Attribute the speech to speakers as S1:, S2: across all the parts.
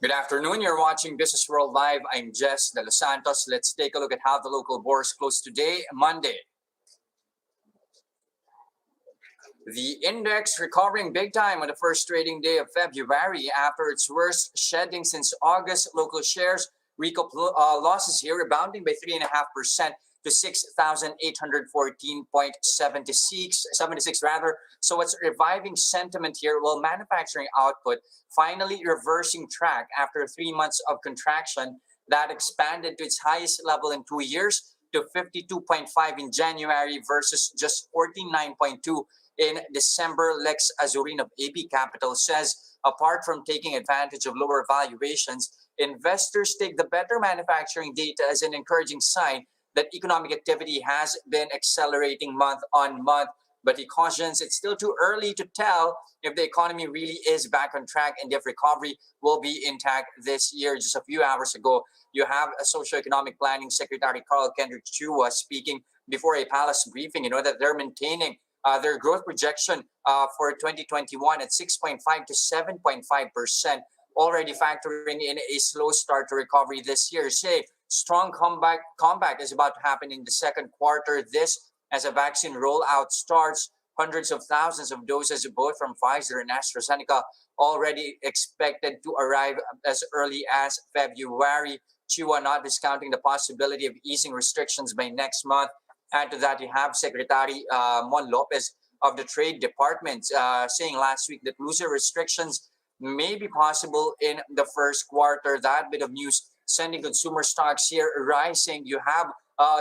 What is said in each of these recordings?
S1: Good afternoon. You're watching Business World Live. I'm Jess De Los Santos. Let's take a look at how the local bourse closed today, Monday. The index recovering big time on the first trading day of February after its worst shedding since August. Local shares recoup losses here, rebounding by 3.5% to 6,814.76 rather. So it's reviving sentiment here, while manufacturing output finally reversing track after 3 months of contraction that expanded to its highest level in 2 years to 52.5 in January versus just 49.2 in December. Lex Azurin of AP Capital says, apart from taking advantage of lower valuations, investors take the better manufacturing data as an encouraging sign that economic activity has been accelerating month on month. But he cautions it's still too early to tell if the economy really is back on track and if recovery will be intact this year. Just a few hours ago, you have a socioeconomic planning secretary, Carl Kendrick Chua, speaking before a palace briefing, that they're maintaining their growth projection for 2021 at 6.5 to 7.5%, already factoring in a slow start to recovery this year. Say, strong comeback is about to happen in the second quarter. This as a vaccine rollout starts. Hundreds of thousands of doses, both from Pfizer and AstraZeneca, already expected to arrive as early as February. Chua not discounting the possibility of easing restrictions by next month. Add to that, you have Secretary Mon Lopez of the Trade Department saying last week that looser restrictions may be possible in the first quarter. That bit of news sending consumer stocks here rising. You have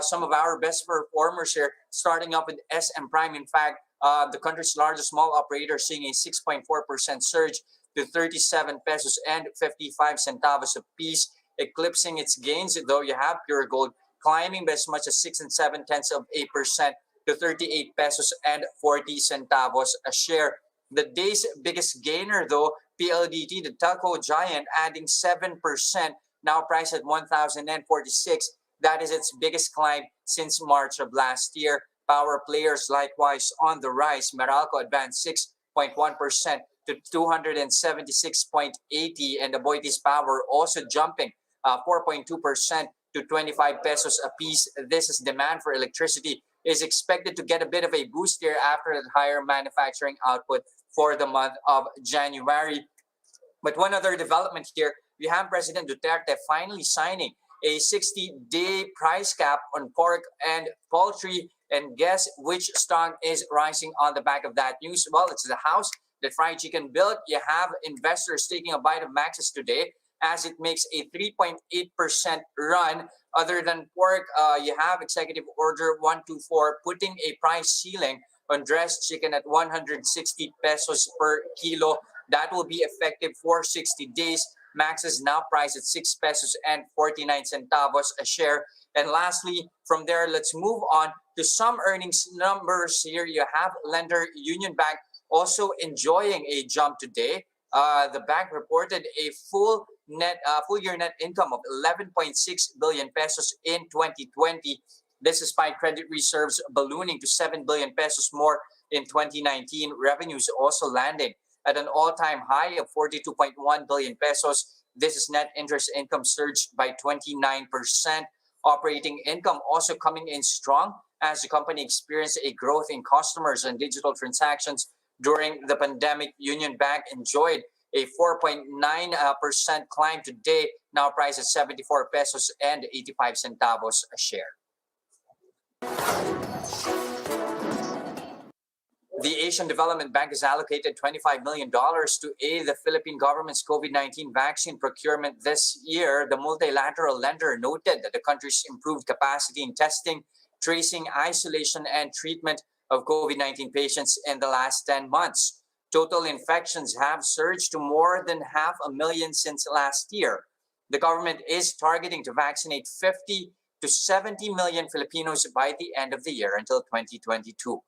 S1: some of our best performers here, starting up with SM Prime. In fact, the country's largest small operator, seeing a 6.4% surge to 37 pesos and 55 centavos a piece, eclipsing its gains. Though you have Pure Gold climbing by as much as 6.7% to 38 pesos and 40 centavos a share. The day's biggest gainer, though, PLDT, the telco giant, adding 7%, now priced at 1,046. That is its biggest climb since March of last year. Power players likewise on the rise. Meralco advanced 6.1% to 276.80, and the Boitis Power also jumping 4.2% to 25 pesos a piece. This is demand for electricity is expected to get a bit of a boost here after the higher manufacturing output for the month of January. But one other development here, we have President Duterte finally signing a 60-day price cap on pork and poultry. And guess which stock is rising on the back of that news? Well, it's the house that fried chicken built. You have investors taking a bite of Max's today as it makes a 3.8% run. Other than pork, you have Executive Order 124 putting a price ceiling on dressed chicken at 160 pesos per kilo. That will be effective for 60 days. Max is now priced at 6 pesos and 49 centavos a share. And lastly, from there, let's move on to some earnings numbers here. You have lender Union Bank also enjoying a jump today. The bank reported a full year net income of 11.6 billion pesos in 2020. This despite credit reserves ballooning to 7 billion pesos more in 2019. Revenues also landing at an all-time high of 42.1 billion pesos. This is net interest income surged by 29%. Operating income also coming in strong as the company experienced a growth in customers and digital transactions during the pandemic. Union Bank enjoyed a 4.9% climb today, now priced at 74 pesos and 85 centavos a share. The Asian Development Bank has allocated $25 million to aid the Philippine government's COVID-19 vaccine procurement this year. The multilateral lender noted that the country's improved capacity in testing, tracing, isolation, and treatment of COVID-19 patients in the last 10 months. Total infections have surged to more than 500,000 since last year. The government is targeting to vaccinate 50 to 70 million Filipinos by the end of the year until 2022.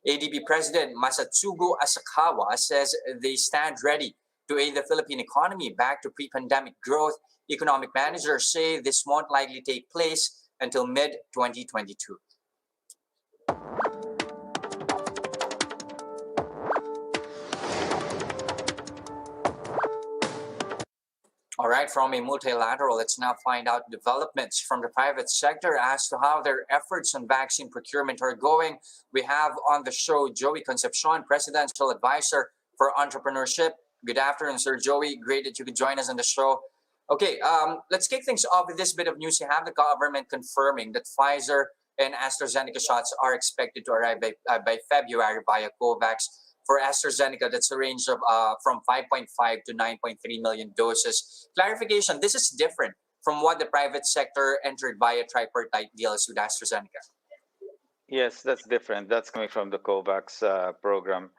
S1: ADB President Masatsugu Asakawa says they stand ready to aid the Philippine economy back to pre-pandemic growth. Economic managers say this won't likely take place until mid-2022. All right, from a multilateral, let's now find out developments from the private sector as to how their efforts on vaccine procurement are going. We have on the show Joey Concepcion, Presidential Advisor for Entrepreneurship. Good afternoon, Sir Joey. Great that you could join us on the show. Okay, let's kick things off with this bit of news. You have the government confirming that Pfizer and AstraZeneca shots are expected to arrive by February via COVAX. For AstraZeneca, that's a range of from 5.5 to 9.3 million doses. Clarification, this is different from what the private sector entered via tripartite deals with AstraZeneca.
S2: Yes, that's different. That's coming from the COVAX program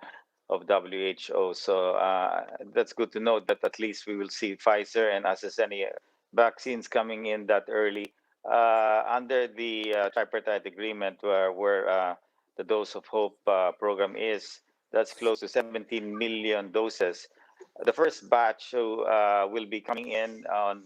S2: of WHO. So that's good to know that at least we will see Pfizer and AstraZeneca vaccines coming in that early under the tripartite agreement where the Dose of Hope program is. That's close to 17 million doses. The first batch will be coming in on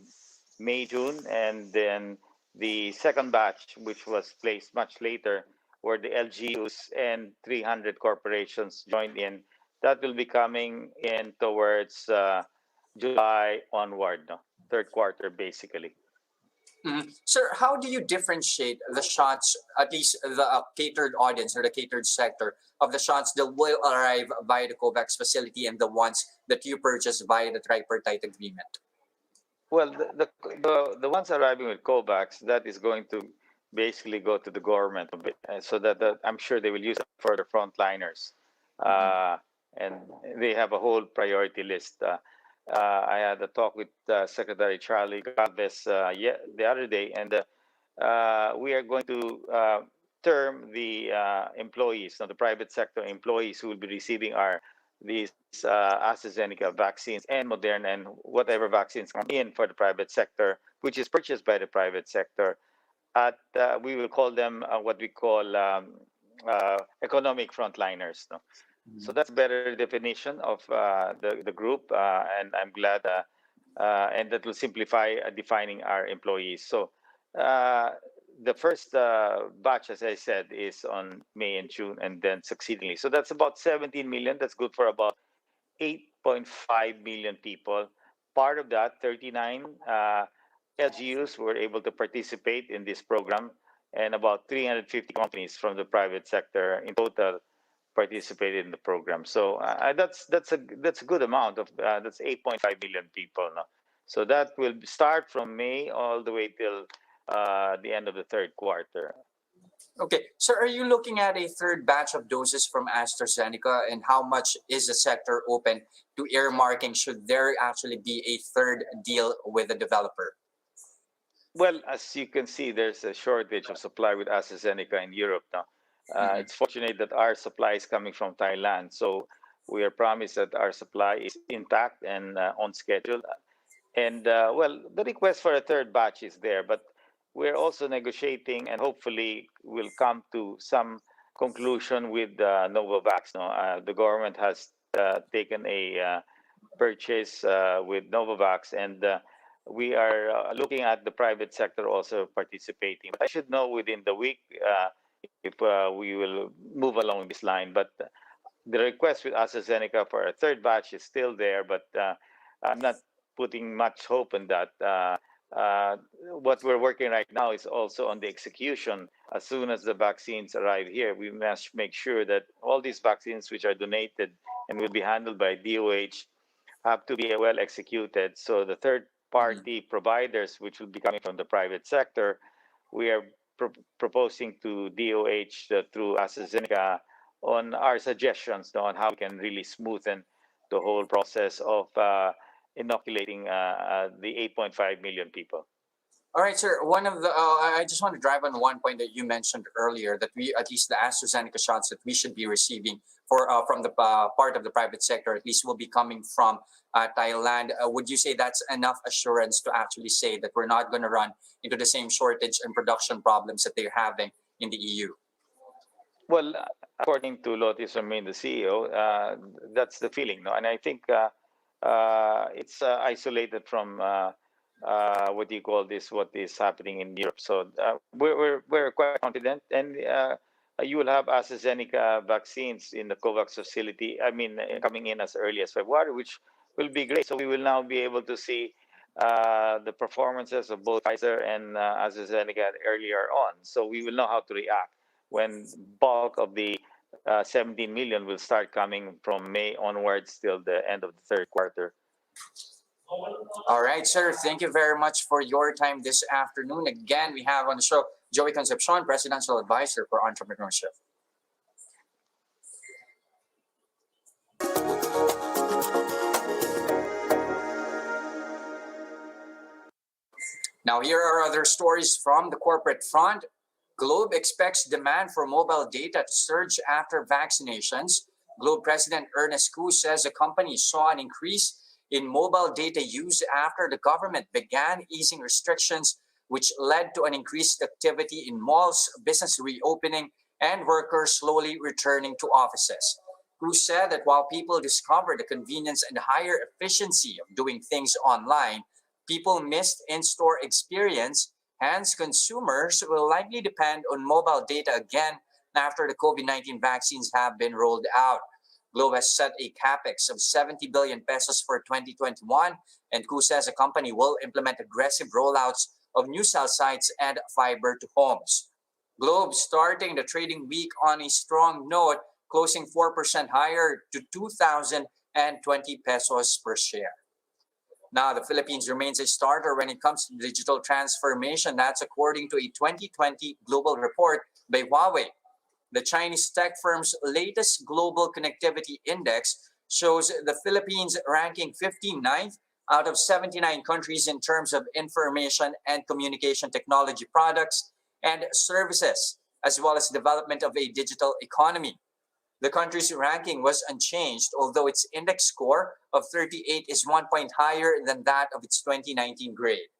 S2: May, June, and then the second batch, which was placed much later, where the LGUs and 300 corporations joined in, that will be coming in towards July onward, no? Third quarter, basically.
S1: Sir, how do you differentiate the shots, at least the catered audience or the catered sector of the shots that will arrive via the COVAX facility and the ones that you purchase via the tripartite agreement?
S2: Well, the ones arriving with COVAX, that is going to basically go to the government a bit, so that I'm sure they will use it for the frontliners,
S1: Mm-hmm.
S2: uh, and they have a whole priority list. I had a talk with Secretary Charlie Galvez the other day, and we are going to term the employees, the private sector employees who will be receiving these AstraZeneca vaccines and Moderna and whatever vaccines come in for the private sector, which is purchased by the private sector. At we will call them what we call economic frontliners. No? So that's a better definition of the group, and I'm glad, and that will simplify defining our employees. So uh, the first batch, as I said, is on May and June, and then succeedingly. So that's about 17 million. That's good for about 8.5 million people. Part of that, 39 LGUs were able to participate in this program, and about 350 companies from the private sector in total participated in the program. So that's a good amount of that's 8.5 million people. No? So that will start from May all the way till the end of the third quarter.
S1: Okay, so are you looking at a third batch of doses from AstraZeneca, and how much is the sector open to earmarking should there actually be a third deal with the developer?
S2: Well, as you can see, there's a shortage of supply with AstraZeneca in Europe now.
S1: Mm-hmm.
S2: It's fortunate that our supply is coming from Thailand, so we are promised that our supply is intact and on schedule. And well, the request for a third batch is there, but we're also negotiating and hopefully will come to some conclusion with Novavax. No, the government has taken a purchase with Novavax, and we are looking at the private sector also participating. But I should know within the week if we will move along this line. But the request with AstraZeneca for a third batch is still there, but I'm not putting much hope in that. What we're working right now is also on the execution. As soon as the vaccines arrive here, we must make sure that all these vaccines which are donated and will be handled by DOH have to be well executed. So the third
S1: Mm-hmm.
S2: party providers, which will be coming from the private sector, we are proposing to DOH through AstraZeneca on our suggestions on how we can really smoothen the whole process of inoculating the 8.5 million people.
S1: All right, sir. One of the I just want to drive on one point that you mentioned earlier that we at least the AstraZeneca shots that we should be receiving for from the part of the private sector at least will be coming from Thailand. Would you say that's enough assurance to actually say that we're not going to run into the same shortage and production problems that they're having in the EU?
S2: Well, according to Lotis Ramin, the CEO, that's the feeling, no? And I think it's isolated from what do you call this? What is happening in Europe? So we're quite confident, and you will have AstraZeneca vaccines in the COVAX facility. I mean, coming in as early as February, which will be great. So we will now be able to see the performances of both Pfizer and AstraZeneca earlier on. So we will know how to react when bulk of the 17 million will start coming from May onwards till the end of the third quarter.
S1: All right, sir. Thank you very much for your time this afternoon. Again, we have on the show Joey Concepcion, Presidential Advisor for Entrepreneurship. Now, here are other stories from the corporate front. Globe expects demand for mobile data to surge after vaccinations. Globe President Ernest Cu says the company saw an increase in mobile data use after the government began easing restrictions, which led to an increased activity in malls, business reopening, and workers slowly returning to offices. Cu said that while people discovered the convenience and higher efficiency of doing things online, people missed in-store experience. Hence, consumers will likely depend on mobile data again after the COVID-19 vaccines have been rolled out. Globe has set a capex of 70 billion pesos for 2021, and Cu says the company will implement aggressive rollouts of new cell sites and fiber to homes. Globe starting the trading week on a strong note, closing 4% higher to 2,020 pesos per share. Now, the Philippines remains a starter when it comes to digital transformation. That's according to a 2020 global report by Huawei. The Chinese tech firm's latest global connectivity index shows the Philippines ranking 59th out of 79 countries in terms of information and communication technology products and services, as well as development of a digital economy. The country's ranking was unchanged, although its index score of 38 is 1 point higher than that of its 2019 grade.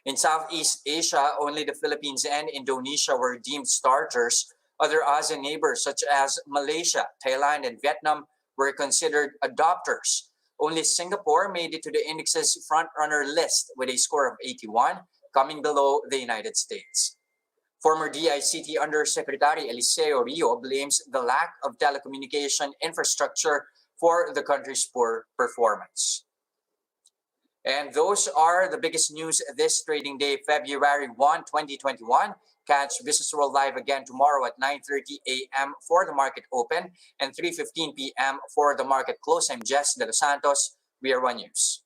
S1: In Southeast Asia, only the Philippines and Indonesia were deemed starters. Other ASEAN neighbors such as Malaysia, Thailand, and Vietnam were considered adopters. Only Singapore made it to the index's front-runner list with a score of 81, coming below the United States. Former DICT Undersecretary Eliseo Rio blames the lack of telecommunication infrastructure for the country's poor performance. And those are the biggest news this trading day, February 1, 2021. Catch Business World Live again tomorrow at 9:30 a.m. for the market open and 3:15 p.m. for the market close. I'm Jess De Los Santos. We are One News.